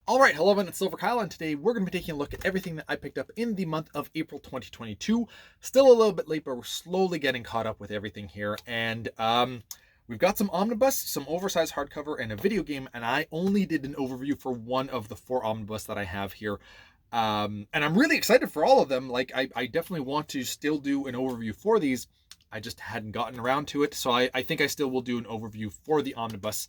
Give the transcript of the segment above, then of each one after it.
All right, hello everyone, it's silverkyle, and today we're going to be taking a look at everything that I picked up in the month of April 2022. Still a little bit late, but we're slowly getting caught up with everything here. And we've got some Omnibus, some oversized hardcover, and a video game, and I only did an overview for one of the 4 Omnibus that I have here. And I'm really excited for all of them. Like, I definitely want to still do an overview for these. I just hadn't gotten around to it, so I think I still will do an overview for the Omnibus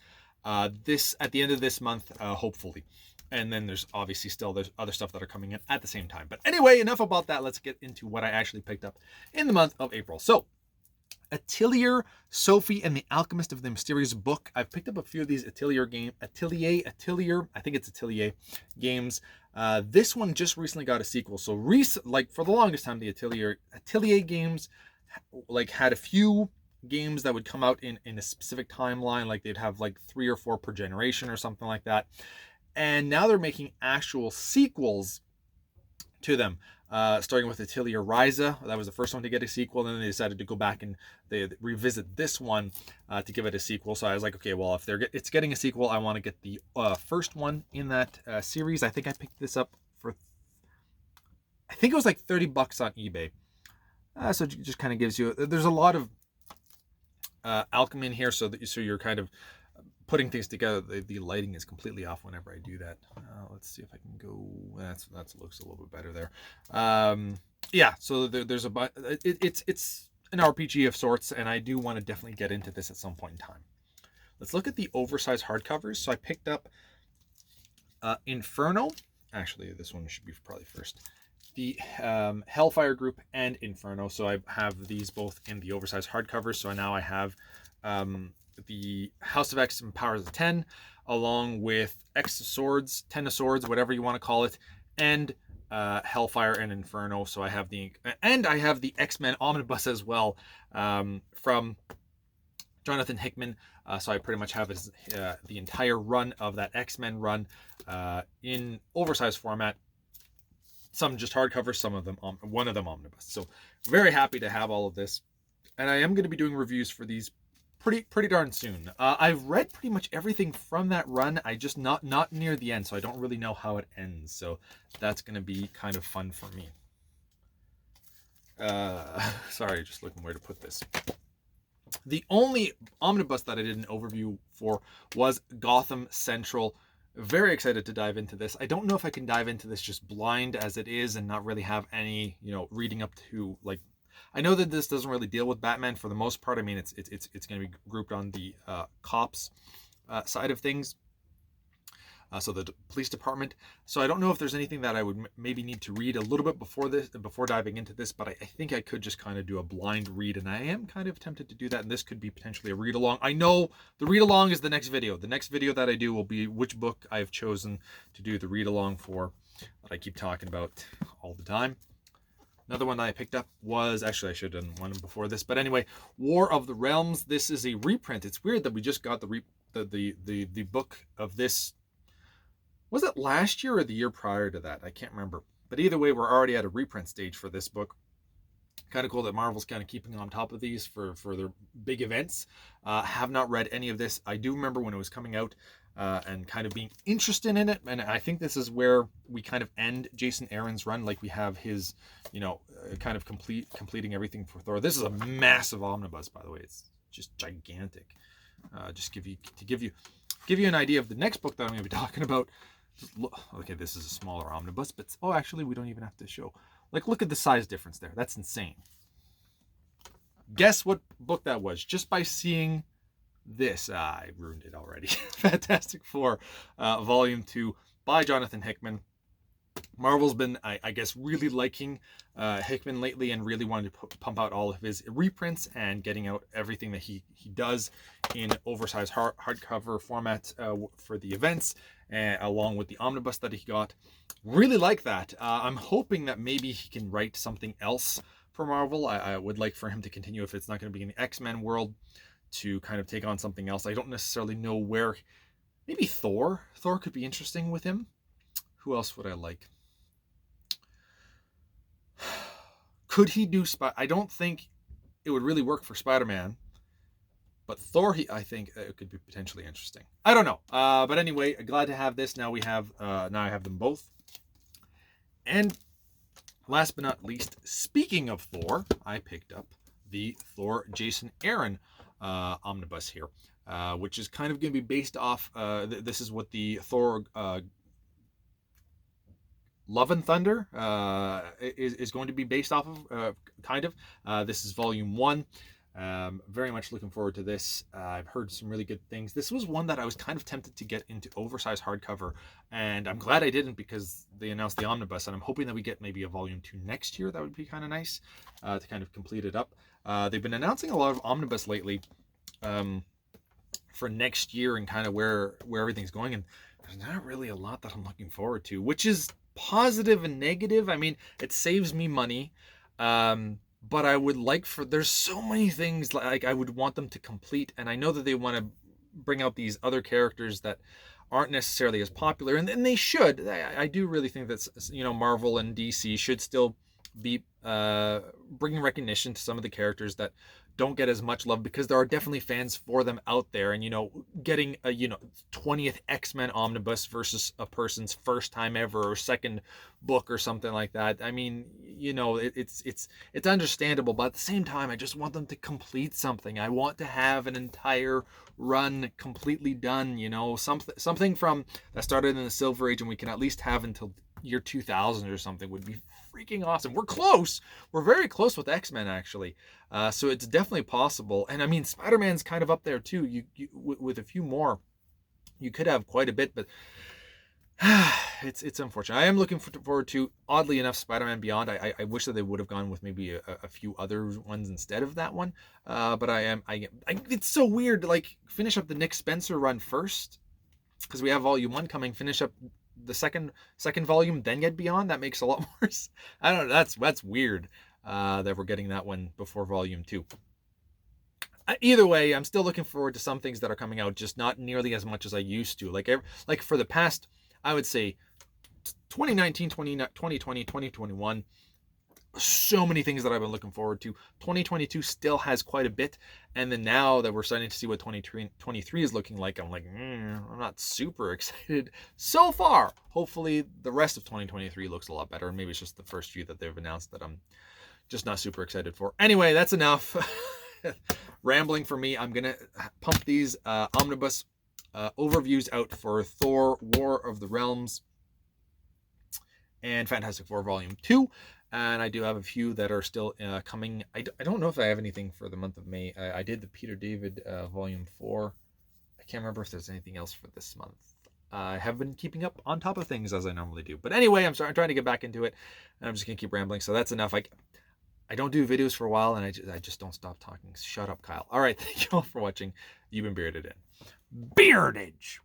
this at the end of this month, hopefully. And then there's other stuff that are coming in at the same time. But anyway, enough about that. Let's get into what I actually picked up in the month of April. So, Atelier, Sophie, and the Alchemist of the Mysterious Book. I've picked up a few of these Atelier, I think it's Atelier games. This one just recently got a sequel. So, for the longest time, the Atelier games had a few games that would come out in a specific timeline. Like they'd have 3 or 4 per generation or something like that. And now they're making actual sequels to them, starting with Atelier Ryza. That was the first one to get a sequel. And then they decided to go back and they revisit this one to give it a sequel. So I was like, okay, well, if it's getting a sequel, I want to get the first one in that series. I think I picked this up for, I think it was like $30 on eBay. So it just kind of gives you, there's a lot of alchemy in here, so you're kind of putting things together. The lighting is completely off whenever I do that. Let's see if I can go. That looks a little bit better there. Yeah. So there's it's an RPG of sorts, and I do want to definitely get into this at some point in time. Let's look at the oversized hardcovers. So I picked up Inferno. Actually, this one should be probably first. The Hellfire Group and Inferno. So I have these both in the oversized hardcovers. So now I have the House of X and Powers of 10, along with X of Swords, 10 of Swords, whatever you want to call it, and Hellfire and Inferno. So I have the X-Men Omnibus as well, from Jonathan Hickman. So I pretty much have the entire run of that X-Men run in oversized format. Some just hardcover, some of them, one of them Omnibus. So very happy to have all of this. And I am going to be doing reviews for these pretty darn soon. I've read pretty much everything from that run. I just not near the end, so I don't really know how it ends. So that's going to be kind of fun for me. Sorry, just looking where to put this. The only Omnibus that I did an overview for was Gotham Central. Very excited to dive into this. I don't know if I can dive into this just blind as it is and not really have any, reading up to I know that this doesn't really deal with Batman for the most part. I mean, it's going to be grouped on the cops side of things. So the police department. So I don't know if there's anything that I would maybe need to read a little bit before diving into this, but I think I could just kind of do a blind read, and I am kind of tempted to do that, and this could be potentially a read along. I know the read along is the next video. The next video that I do will be which book I've chosen to do the read along for, that I keep talking about all the time. Another one that I picked up was, actually I should have done one before this, but anyway, War of the Realms. This is a reprint. It's weird that we just got the book of this. Was it last year or the year prior to that? I can't remember. But either way, we're already at a reprint stage for this book. Kind of cool that Marvel's kind of keeping on top of these for their big events. Have not read any of this. I do remember when it was coming out and kind of being interested in it. And I think this is where we kind of end Jason Aaron's run. Like we have his, kind of completing everything for Thor. This is a massive omnibus, by the way. It's just gigantic. Just give you an idea of the next book that I'm going to be talking about. Okay, this is a smaller omnibus, but actually we don't even have to show. Look at the size difference there. That's insane. Guess what book that was just by seeing this. I ruined it already. Fantastic Four, Volume 2 by Jonathan Hickman. Marvel's been, I guess, really liking Hickman lately and really wanted to pump out all of his reprints and getting out everything that he does in oversized hardcover format for the events, along with the omnibus that he got. Really like that. I'm hoping that maybe he can write something else for Marvel. I would like for him to continue, if it's not going to be in the X-Men world, to kind of take on something else. I don't necessarily know where. Maybe Thor. Thor could be interesting with him. Who else would I like? Could he do I don't think it would really work for Spider-Man. But Thor, I think it could be potentially interesting. I don't know. But anyway, glad to have this. Now I have them both. And last but not least, speaking of Thor, I picked up the Thor Jason Aaron omnibus here, which is kind of going to be based off. This is what the Thor Love and Thunder is going to be based off of, kind of. This is volume 1. Very much looking forward to this. I've heard some really good things. This was one that I was kind of tempted to get into oversized hardcover, and I'm glad I didn't because they announced the omnibus, and I'm hoping that we get maybe a volume 2 next year. That would be kind of nice to kind of complete it up. They've been announcing a lot of omnibus lately for next year and kind of where everything's going, and there's not really a lot that I'm looking forward to, which is positive and negative. I mean, it saves me money. But I would like there's so many things like I would want them to complete, and I know that they want to bring out these other characters that aren't necessarily as popular, and they should. I do really think that, you know, Marvel and DC should still be bringing recognition to some of the characters that don't get as much love, because there are definitely fans for them out there. And, you know, getting a 20th X-Men omnibus versus a person's first time ever or second book or something like that, I mean, you know, it's understandable, but at the same time, I just want them to complete something. I want to have an entire run completely done, you know, something from that started in the Silver Age and we can at least have until year 2000 or something would be freaking awesome. We're close. We're very close with X-Men, actually. So it's definitely possible. And I mean, Spider-Man's kind of up there too. You with a few more, you could have quite a bit, but it's unfortunate. I am looking forward to, oddly enough, Spider-Man Beyond. I wish that they would have gone with maybe a few other ones instead of that one. But it's so weird to like finish up the Nick Spencer run first, because we have volume 1 coming, finish up the second volume, then get Beyond. That makes a lot more. I don't know. That's weird that we're getting that one before volume 2. Either way, I'm still looking forward to some things that are coming out, just not nearly as much as I used to. Like for the past, I would say 2019, 2020, 2021, so many things that I've been looking forward to. 2022 still has quite a bit, and then now that we're starting to see what 2023 is looking like, I'm like, I'm not super excited so far. Hopefully the rest of 2023 looks a lot better, and maybe it's just the first few that they've announced that I'm just not super excited for. Anyway, that's enough rambling for me. I'm gonna pump these omnibus overviews out for Thor War of the Realms and Fantastic Four Volume 2. And I do have a few that are still coming. I don't know if I have anything for the month of May. I did the Peter David Volume 4. I can't remember if there's anything else for this month. I have been keeping up on top of things as I normally do. But anyway, I'm trying to get back into it. And I'm just going to keep rambling. So that's enough. I don't do videos for a while, and I just don't stop talking. Shut up, Kyle. All right, thank you all for watching. You've been bearded in. Beardage!